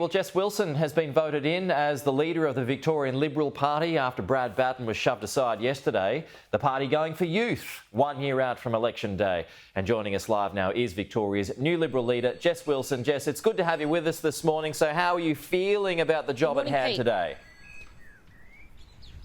Well, Jess Wilson has been voted in as the leader of the Victorian Liberal Party after Brad Battin was shoved aside yesterday. The party going for youth, 1 year out from election day. And joining us live now is Victoria's new Liberal leader, Jess Wilson. Jess, it's good to have you with us this morning. So how are you feeling about the job at hand today?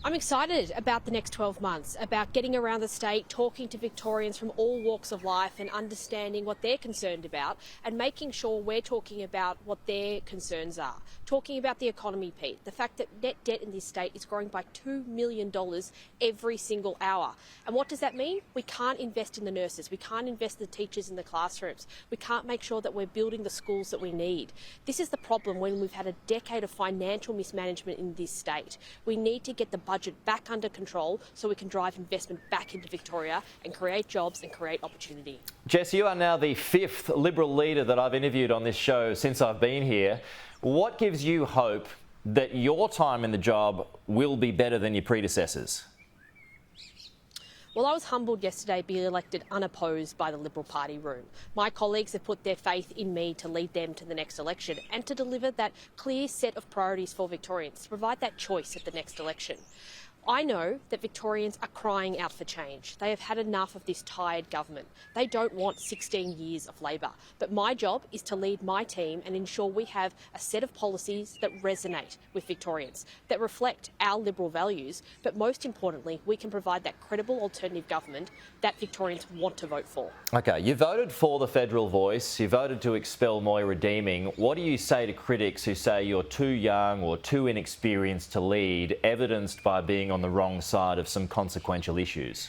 I'm excited about the next 12 months, about getting around the state, talking to Victorians from all walks of life and understanding what they're concerned about and making sure we're talking about what their concerns are. Talking about the economy, Pete, the fact that net debt in this state is growing by $2 million every single hour. And what does that mean? We can't invest in the nurses, we can't invest in the teachers in the classrooms, we can't make sure that we're building the schools that we need. This is the problem when we've had a decade of financial mismanagement in this state. We need to get the budget back under control so we can drive investment back into Victoria and create jobs and create opportunity. Jess, you are now the 5th Liberal leader that I've interviewed on this show since I've been here. What gives you hope that your time in the job will be better than your predecessors? Well, I was humbled yesterday being elected unopposed by the Liberal Party room. My colleagues have put their faith in me to lead them to the next election and to deliver that clear set of priorities for Victorians, to provide that choice at the next election. I know that Victorians are crying out for change. They have had enough of this tired government. They don't want 16 years of Labor. But my job is to lead my team and ensure we have a set of policies that resonate with Victorians, that reflect our Liberal values, but most importantly, we can provide that credible alternative government that Victorians want to vote for. OK, you voted for the federal voice, you voted to expel Moira Deeming. What do you say to critics who say you're too young or too inexperienced to lead, evidenced by being on the wrong side of some consequential issues?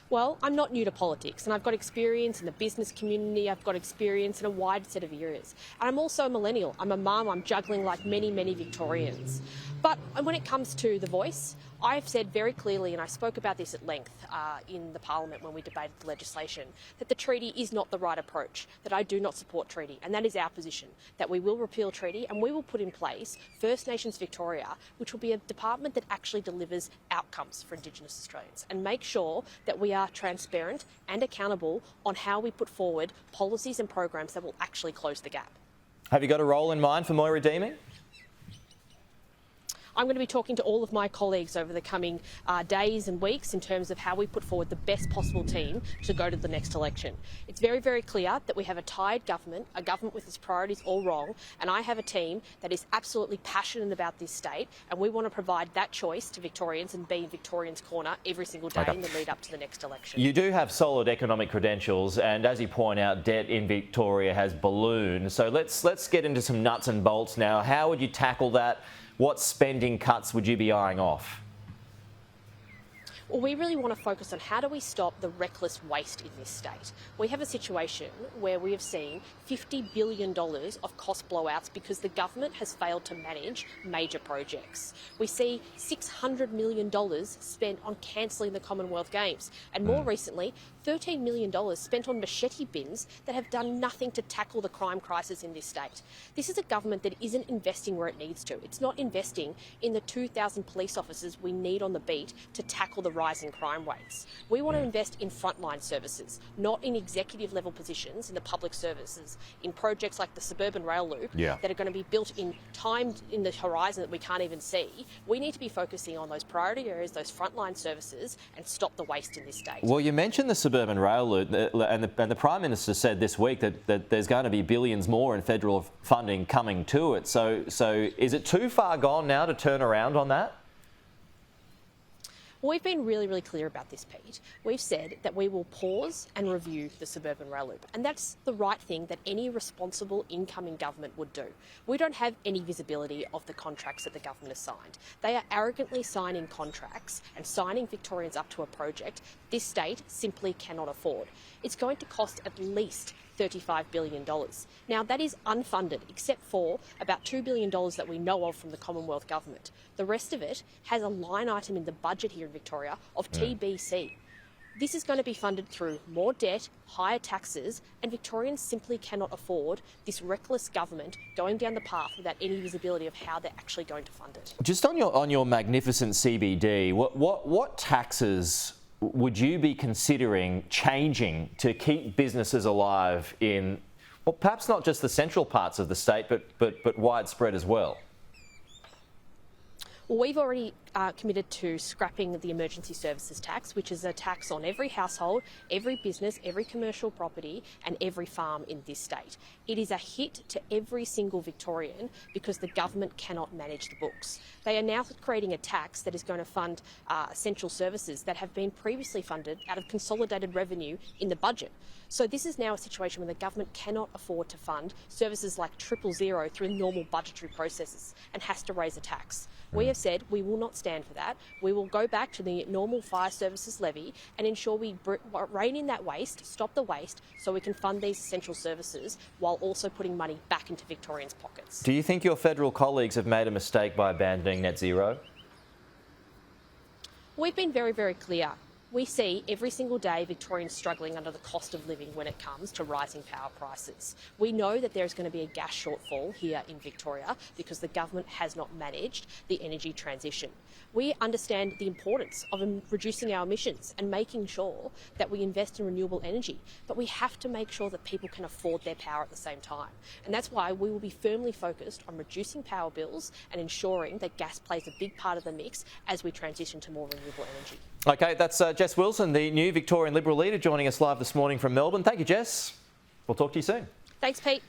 Well, I'm not new to politics and I've got experience in the business community, I've got experience in a wide set of areas. And I'm also a millennial. I'm a mum, I'm juggling like many, many Victorians. But when it comes to the voice, I've said very clearly, and I spoke about this at length in the Parliament when we debated the legislation, that the treaty is not the right approach, that I do not support treaty. And that is our position, that we will repeal treaty and we will put in place First Nations Victoria, which will be a department that actually delivers outcomes for Indigenous Australians and make sure that we are transparent and accountable on how we put forward policies and programs that will actually close the gap. Have you got a role in mind for Moira Deeming? I'm going to be talking to all of my colleagues over the coming days and weeks in terms of how we put forward the best possible team to go to the next election. It's very, very clear that we have a tired government, a government with its priorities all wrong, and I have a team that is absolutely passionate about this state, and we want to provide that choice to Victorians and be in Victorians' corner every single day in the lead up to the next election. You do have solid economic credentials, and as you point out, debt in Victoria has ballooned. So let's get into some nuts and bolts now. How would you tackle that? What spending cuts would you be eyeing off? Well, we really want to focus on how do we stop the reckless waste in this state. We have a situation where we have seen $50 billion of cost blowouts because the government has failed to manage major projects. We see $600 million spent on cancelling the Commonwealth Games, and more recently, $13 million spent on machete bins that have done nothing to tackle the crime crisis in this state. This is a government that isn't investing where it needs to. It's not investing in the 2,000 police officers we need on the beat to tackle the rising crime rates. We want to invest in frontline services, not in executive level positions in the public services, in projects like the Suburban rail loop that are going to be built in time in the horizon that we can't even see. We need to be focusing on those priority areas, those frontline services, and stop the waste in this state. Well, you mentioned the Suburban rail loop, and the Prime Minister said this week that there's going to be billions more in federal funding coming to it. So is it too far gone now to turn around on that? We've been really, really clear about this, Pete. We've said that we will pause and review the Suburban rail loop, and that's the right thing that any responsible incoming government would do. We don't have any visibility of the contracts that the government has signed. They are arrogantly signing contracts and signing Victorians up to a project this state simply cannot afford. It's going to cost at least $35 billion. Now, that is unfunded, except for about $2 billion that we know of from the Commonwealth Government. The rest of it has a line item in the budget here in Victoria of TBC. This is going to be funded through more debt, higher taxes, and Victorians simply cannot afford this reckless government going down the path without any visibility of how they're actually going to fund it. Just on your magnificent CBD, what taxes would you be considering changing to keep businesses alive in Well, perhaps not just the central parts of the state, but widespread as well. Well, we've already committed to scrapping the emergency services tax, which is a tax on every household, every business, every commercial property and every farm in this state. It is a hit to every single Victorian because the government cannot manage the books. They are now creating a tax that is going to fund essential services that have been previously funded out of consolidated revenue in the budget. So this is now a situation where the government cannot afford to fund services like 000 through normal budgetary processes and has to raise a tax. We have said we will not stand for that. We will go back to the normal fire services levy and ensure we rein in that waste, stop the waste, so we can fund these essential services while also putting money back into Victorians' pockets. Do you think your federal colleagues have made a mistake by abandoning net zero? We've been very, very clear. We see every single day Victorians struggling under the cost of living when it comes to rising power prices. We know that there's going to be a gas shortfall here in Victoria because the government has not managed the energy transition. We understand the importance of reducing our emissions and making sure that we invest in renewable energy, but we have to make sure that people can afford their power at the same time. And that's why we will be firmly focused on reducing power bills and ensuring that gas plays a big part of the mix as we transition to more renewable energy. Okay, that's Jess Wilson, the new Victorian Liberal leader, joining us live this morning from Melbourne. Thank you, Jess. We'll talk to you soon. Thanks, Pete.